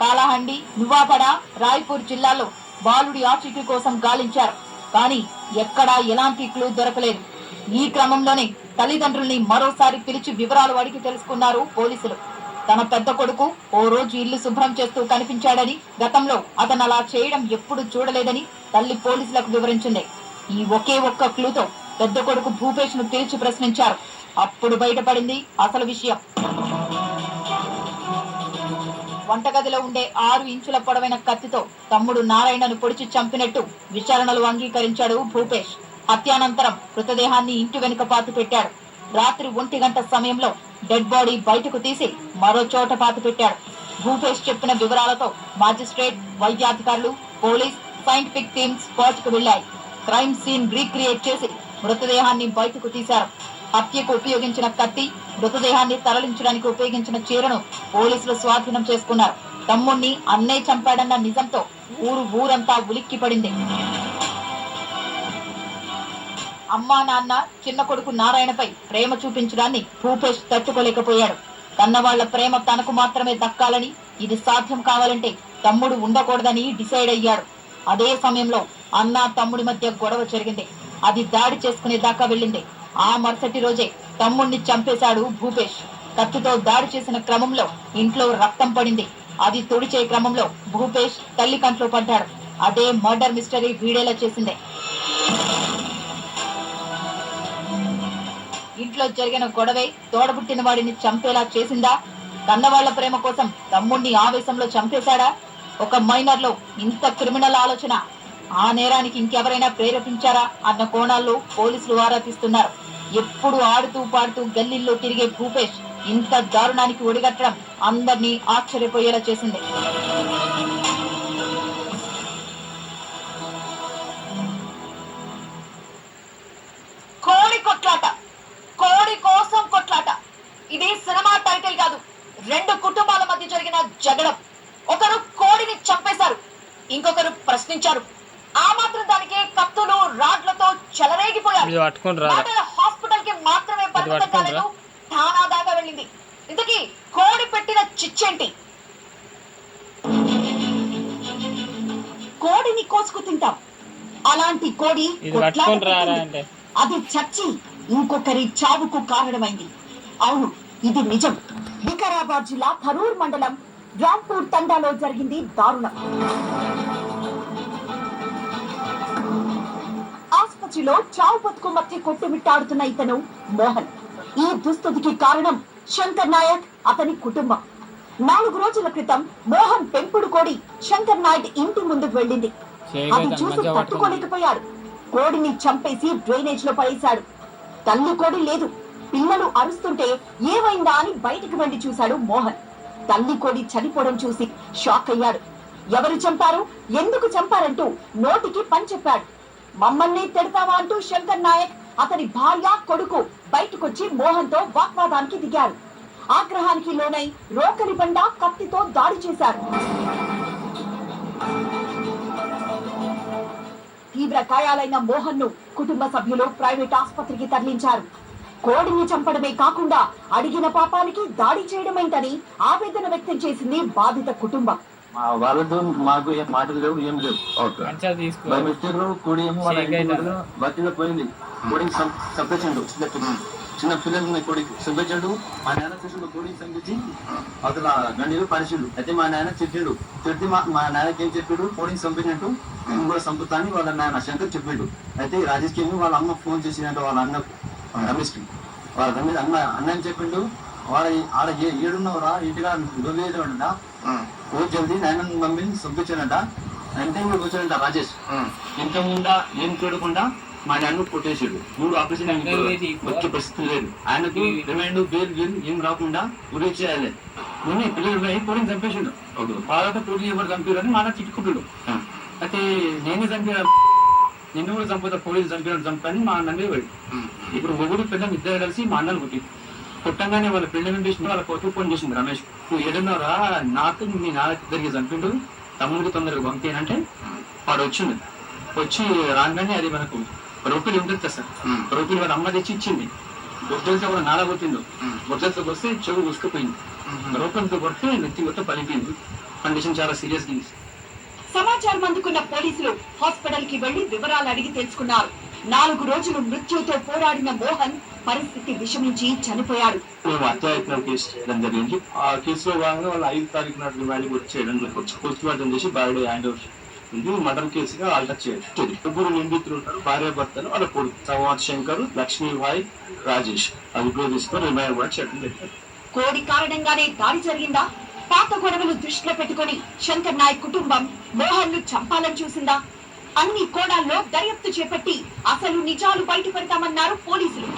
కాలహండి, నువ్వాపడ, రాయ్పూర్ జిల్లాలో బాలుడి ఆచూకీ కోసం గాలించారు. కానీ ఎక్కడా ఎలాంటి క్లూ దొరకలేదు. ఈ క్రమంలోనే తల్లిదండ్రుల్ని మరోసారి పిలిచి వివరాలు అడిగి తెలుసుకున్నారు పోలీసులు. తన పెద్ద కొడుకు ఓ రోజు ఇల్లు శుభ్రం చేస్తూ కనిపించాడని, గతంలో అతను అలా చేయడం ఎప్పుడు చూడలేదని తల్లి పోలీసులకు వివరించింది. ఈ ఒకే ఒక్క క్లూతో పెద్ద కొడుకు భూపేష్ ను పిలిచి ప్రశ్నించారు. అప్పుడు బయటపడింది అసలు విషయం. వంటగదిలో ఉండే 6 ఇంచుల పొడవైన కత్తితో తమ్ముడు నారాయణను పొడిచి చంపినట్టు విచారణలు అంగీకరించాడు భూపేష్. హత్యానంతరం మృతదేహాన్ని ఇంటి వెనుక పాతి పెట్టాడు. రాత్రి 1 గంట సమయంలో డెడ్ బాడీ బయటకు తీసి మరో చోట పాతి పెట్టాడు. భూపేష్ చెప్పిన వివరాలతో మాజిస్ట్రేట్, వైద్యాధికారులు, పోలీస్, సైంటిఫిక్ టీమ్ స్పాట్ కు వెళ్లాయి. క్రైమ్ సీన్ రీక్రియేట్ చేసి మృతదేహాన్ని బయటకు తీశారు. హత్యకు ఉపయోగించిన కత్తి, మృతదేహాన్ని తరలించడానికి ఉపయోగించిన చీరను పోలీసులు స్వాధీనం చేసుకున్నారు. తమ్ముణ్ణి అన్నయ్య చంపాడన్న నిజంతో ఊరంతా ఉలిక్కి పడింది. అమ్మా నాన్న చిన్న కొడుకు నారాయణపై ప్రేమ చూపించడాన్ని భూపేష్ తట్టుకోలేకపోయాడు. కన్నవాళ్ల ప్రేమ తనకు మాత్రమే దక్కాలని, ఇది సాధ్యం కావాలంటే తమ్ముడు ఉండకూడదని డిసైడ్ అయ్యాడు. అదే సమయంలో అన్న తమ్ముడి మధ్య గొడవ జరిగింది. అది దాడి చేసుకునే దాకా వెళ్ళింది. ఆ మరుసటి రోజే తమ్ముడిని చంపేశాడు భూపేష్. కత్తితో దాడి చేసిన క్రమంలో ఇంట్లో రక్తం పడింది. అది తుడిచే క్రమంలో భూపేష్ తల్లి కంట్లో పడ్డాడు. అదే మర్డర్ మిస్టరీ వీడేలా చేసింది. ఇంట్లో జరిగిన గొడవే తోడబుట్టిన వాడిని చంపేలా చేసిందా? కన్నవాళ్ల ప్రేమ కోసం తమ్ముడిని ఆవేశంలో చంపేశాడా? ఒక మైనర్ లో ఇంత క్రిమినల్ ఆలోచన, ఆ నేరానికి ఇంకెవరైనా ప్రేరేపించారా అన్న కోణాల్లో పోలీసులు ఆరా తీస్తున్నారు. ఎప్పుడు ఆడుతూ పాడుతూ గల్లీల్లో తిరిగే భూపేష్ ఇంత దారుణానికి ఒడిగట్టడం అందరినీ ఆశ్చర్యపోయేలా చేసింది. కోడి కొట్లాట, కోడి కోసం కొట్లాట. ఇది సినిమా టైటిల్ కాదు, 2 కుటుంబాల మధ్య జరిగిన జగడం. ఒకరు కోడిని చంపేశారు, ఇంకొకరు ప్రశ్నించారు. ఆ మాత్రం దానికి కత్తులు, రాడ్లతో చెలరేగిపోయారు. హాస్పిటల్ కి మాత్రమే పరిమితం కాలేదు, ఠానా దాకా వెళ్ళింది. ఇంతకీ కోడి పెట్టిన చిచ్చేంటి? కోడిని కోసుకు తింటాం, అలాంటి కోడి అది చచ్చి ఇంకొకరి చావుకు కారణమైంది. అవును, ఇది నిజం. వికారాబాద్ జిల్లా థరూర్ మండలం రాంపూర్ తండాలో జరిగింది దారుణం. ఆసుపత్రిలో చావు బతుకు మధ్య కొట్టుమిట్టాడుతున్న ఇతను మోహన్. ఈ దుస్థితికి కారణం శంకర్ నాయక్, అతని కుటుంబం. 4 రోజుల క్రితం మోహన్ పెంపుడు కోడి శంకర్ నాయక్ ఇంటి ముందుకు వెళ్ళింది. అది చూసి తట్టుకోలేకపోయాడు. కోడిని చంపేసి డ్రైనేజ్ లో పడేశాడు. తల్లి కోడి లేదు. పిల్లలు అరుస్తుంటే ఏమైందా అని బయటికి వెళ్లి చూశాడు మోహన్. తల్లి కోడి చనిపోవడం చూసి షాక్ అయ్యాడు. ఎవరు చంపారు, ఎందుకు చంపారంటూ నోటికి పని చెప్పాడు. మమ్మల్ని తిడతావా అంటూ శంకర్ నాయక్, అతని భార్య, కొడుకు బయటకొచ్చి మోహన్ తో వాగ్వాదానికి దిగారు. ఆగ్రహానికి లోనై రోకలి బండ, కత్తితో దాడి చేశారు. తీవ్ర గాయాలైన మోహన్ ను కుటుంబ సభ్యులు ప్రైవేట్ ఆసుపత్రికి తరలించారు. కోడిని చంపడమే కాకుండా అడిగిన పాపానికి దాడి చేయడమేంటని ఆవేదన వ్యక్తం చేసింది బాధిత కుటుంబం. వాళ్ళతో మాకు ఏం మాటలు లేవు, ఏం లేవు. మిస్టేక్ లో కోడి ఏమో బతిలో పోయింది. కోడికి చంపేసిండు. చిన్న పిల్లలు కోడికి చంపేసాడు. మా నాన్న చూసిండు కోడిని చంపించి అతను గండిలో పరిచిండు. అయితే మా నాన్న చెప్పాడు. చెప్తే మా నాన్నకి ఏం చెప్పాడు, కోడిని చంపినట్టు నేను కూడా చంపుతా అని వాళ్ళ నాన్న శంకర్ చెప్పిండు. అయితే రాజేష్ కి వాళ్ళ అమ్మ ఫోన్ చేసినట్టు, వాళ్ళ అన్న రమేష్ కి, వాళ్ళ రమేష్ అన్న అని చెప్పిండు. వాడ ఆడ ఏడున్నవరా, ఇంటిగా దొంగ ఓ జల్దీ నాయన మమ్మీని చంపించానంట. అంటే ఇంకా కూర్చోనంట రాజేష్. ఇంత ముందా ఏం చూడకుండా మా నాన్న కొట్టేసాడు. 3 ఆపరేషన్ వచ్చే పరిస్థితి లేదు. ఆయనకు రిమైండ్ బెయిల్ ఏం రాకుండా ఉరి చేయాలి. కొన్ని పిల్లలు కోడిని చంపేసాడు. వాళ్ళతో కోడి ఎవరు చంపారు అని మా నాన్న తిట్టుకుంటాడు. అయితే నేనే చంపా, నిన్ను కూడా చంపుతా, కోడిని చంపాని మా అన్నమే వాడు. ఇప్పుడు ఒకడు పిల్లలు ఇద్దరు కలిసి మా అన్నను కొట్టి కొట్టంగానే వాళ్ళ పెళ్లి చేసింది. వాళ్ళ కొత్త ఫోన్ చేసింది రమేష్, నువ్వు ఏడున్నారా, నాకు మీ నాన్నకి ఇద్దరికి చంపిండు, తమ్ముడికి తొందరగా పంపేనంటే వాడు వచ్చిండు. వచ్చి రాగానే అది మనకు రొప్పీలు ఉంటుంది సార్. రొప్పీలు వాళ్ళ అమ్మ తెచ్చి ఇచ్చింది. గొడ్డలతో కూడా నాలా కొట్టిండు. గొడ్డలతో వస్తే చెవు ఉసుకుపోయింది. రొప్పలతో కొడితే నెత్తి మొత్తం పలిపోయింది. కండిషన్ చాలా సీరియస్ గా సమాచారం అందుకున్న పోలీసులు హాస్పిటల్ కి వెళ్లి వివరాలు అడిగి తెలుసుకున్నారు. 4 రోజులు మృత్యుతో పోరాడిన మోహన్ పరిస్థితి విషమించి చనిపోయాడు. మేము అత్యాయత్నం కేసు చేయడం జరిగింది. ఆ కేసులో భాగంగా వాళ్ళు 5 తారీఖు నాటి రిమాండ్ కూడా చేయడం జరిగింది. పోస్ట్ మార్టం చేసి బాడీ హ్యాండ్ ఓవర్ ఇది మర్డర్ కేసుగా ఆల్టర్ చేయడం. ముగ్గురు నిందితులు ఉంటారు, భార్య భర్తలు, వాళ్ళ కొడుకు సంవాద్ శంకర్, లక్ష్మీభాయ్, రాజేష్. అదుపులో తీసుకొని రిమాండ్ కూడా చేయడం జరిగింది. కోడి కారణంగానే దాడి జరిగిందా? పాత గొడవలు దృష్టిలో పెట్టుకుని శంకర్ నాయక్ కుటుంబం మోహన్ ను చంపాలని చూసిందా? అన్ని కోణాల్లో దర్యాప్తు చేపట్టి అసలు నిజాలు బయటపెడతామన్నారు పోలీసులు.